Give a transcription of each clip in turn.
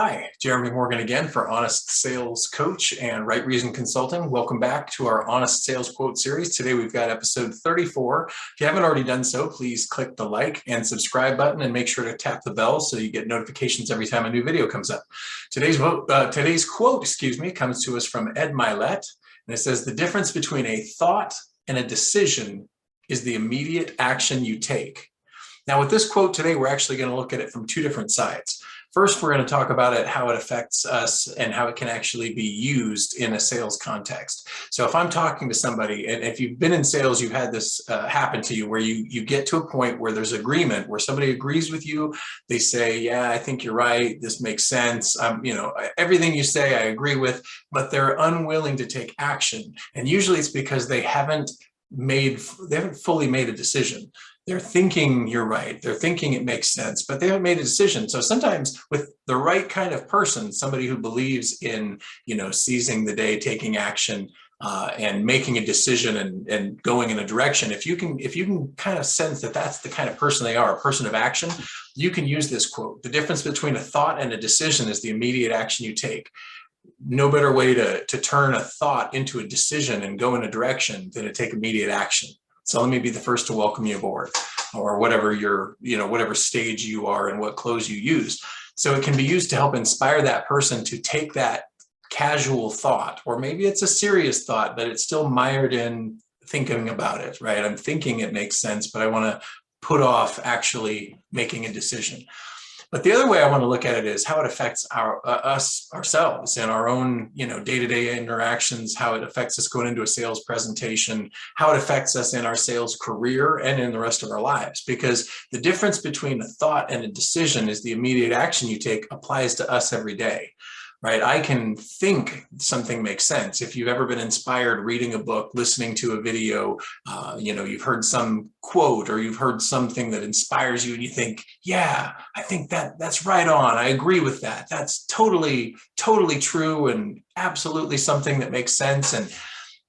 Hi, Jeremy Morgan again for Honest Sales Coach and Right Reason Consulting. Welcome back to our Honest Sales Quote series. Today we've got episode 34. If you haven't already done so, please click the like and subscribe button and make sure to tap the bell so you get notifications every time a new video comes up. Today's quote, comes to us from Ed Mylett, and it says, "The difference between a thought and a decision is the immediate action you take." Now, with this quote today, we're actually going to look at it from two different sides. First, we're going to talk about how it affects us and how it can actually be used in a sales context. So if I'm talking to somebody, and if you've been in sales, you've had this happen to you where you get to a point where there's agreement, where somebody agrees with you. They say, yeah, I think you're right. This makes sense. Everything you say, I agree with, but they're unwilling to take action. And usually it's because they haven't fully made a decision. They're thinking you're right. They're thinking it makes sense, but they haven't made a decision. So sometimes with the right kind of person, somebody who believes in, seizing the day, taking action, and making a decision and going in a direction, if you can kind of sense that that's the kind of person they are, a person of action, you can use this quote. The difference between a thought and a decision is the immediate action you take. No better way to turn a thought into a decision and go in a direction than to take immediate action. So let me be the first to welcome you aboard, or whatever whatever stage you are and what clothes you use. So it can be used to help inspire that person to take that casual thought, or maybe it's a serious thought, but it's still mired in thinking about it, right? I'm thinking it makes sense, but I want to put off actually making a decision. But the other way I want to look at it is how it affects ourselves in our own, day-to-day interactions, how it affects us going into a sales presentation, how it affects us in our sales career and in the rest of our lives. Because the difference between a thought and a decision is the immediate action you take applies to us every day. Right? I can think something makes sense. If you've ever been inspired reading a book, listening to a video, you've heard some quote or you've heard something that inspires you and you think, yeah, I think that's right on. I agree with that. That's totally, totally true and absolutely something that makes sense.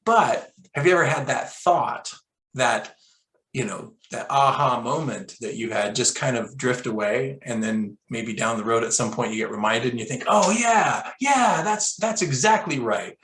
But have you ever had that thought that, that aha moment that you had just kind of drift away, and then maybe down the road at some point you get reminded and you think, oh yeah, that's exactly right.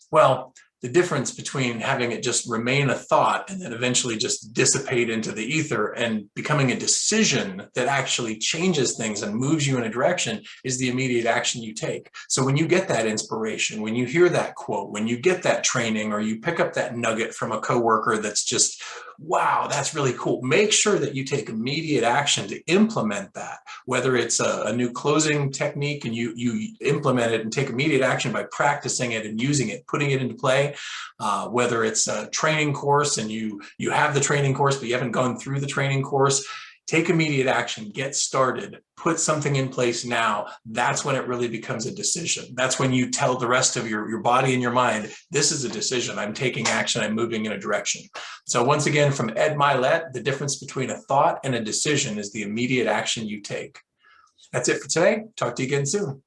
Well, the difference between having it just remain a thought and then eventually just dissipate into the ether and becoming a decision that actually changes things and moves you in a direction is the immediate action you take. So when you get that inspiration, when you hear that quote, when you get that training, or you pick up that nugget from a coworker that's just, wow, that's really cool, make sure that you take immediate action to implement that, whether it's a new closing technique and you implement it and take immediate action by practicing it and using it, putting it into play, whether it's a training course and you have the training course, but you haven't gone through the training course. Take immediate action, get started, put something in place now. That's when it really becomes a decision. That's when you tell the rest of your body and your mind, this is a decision. I'm taking action. I'm moving in a direction. So once again, from Ed Mylett, the difference between a thought and a decision is the immediate action you take. That's it for today. Talk to you again soon.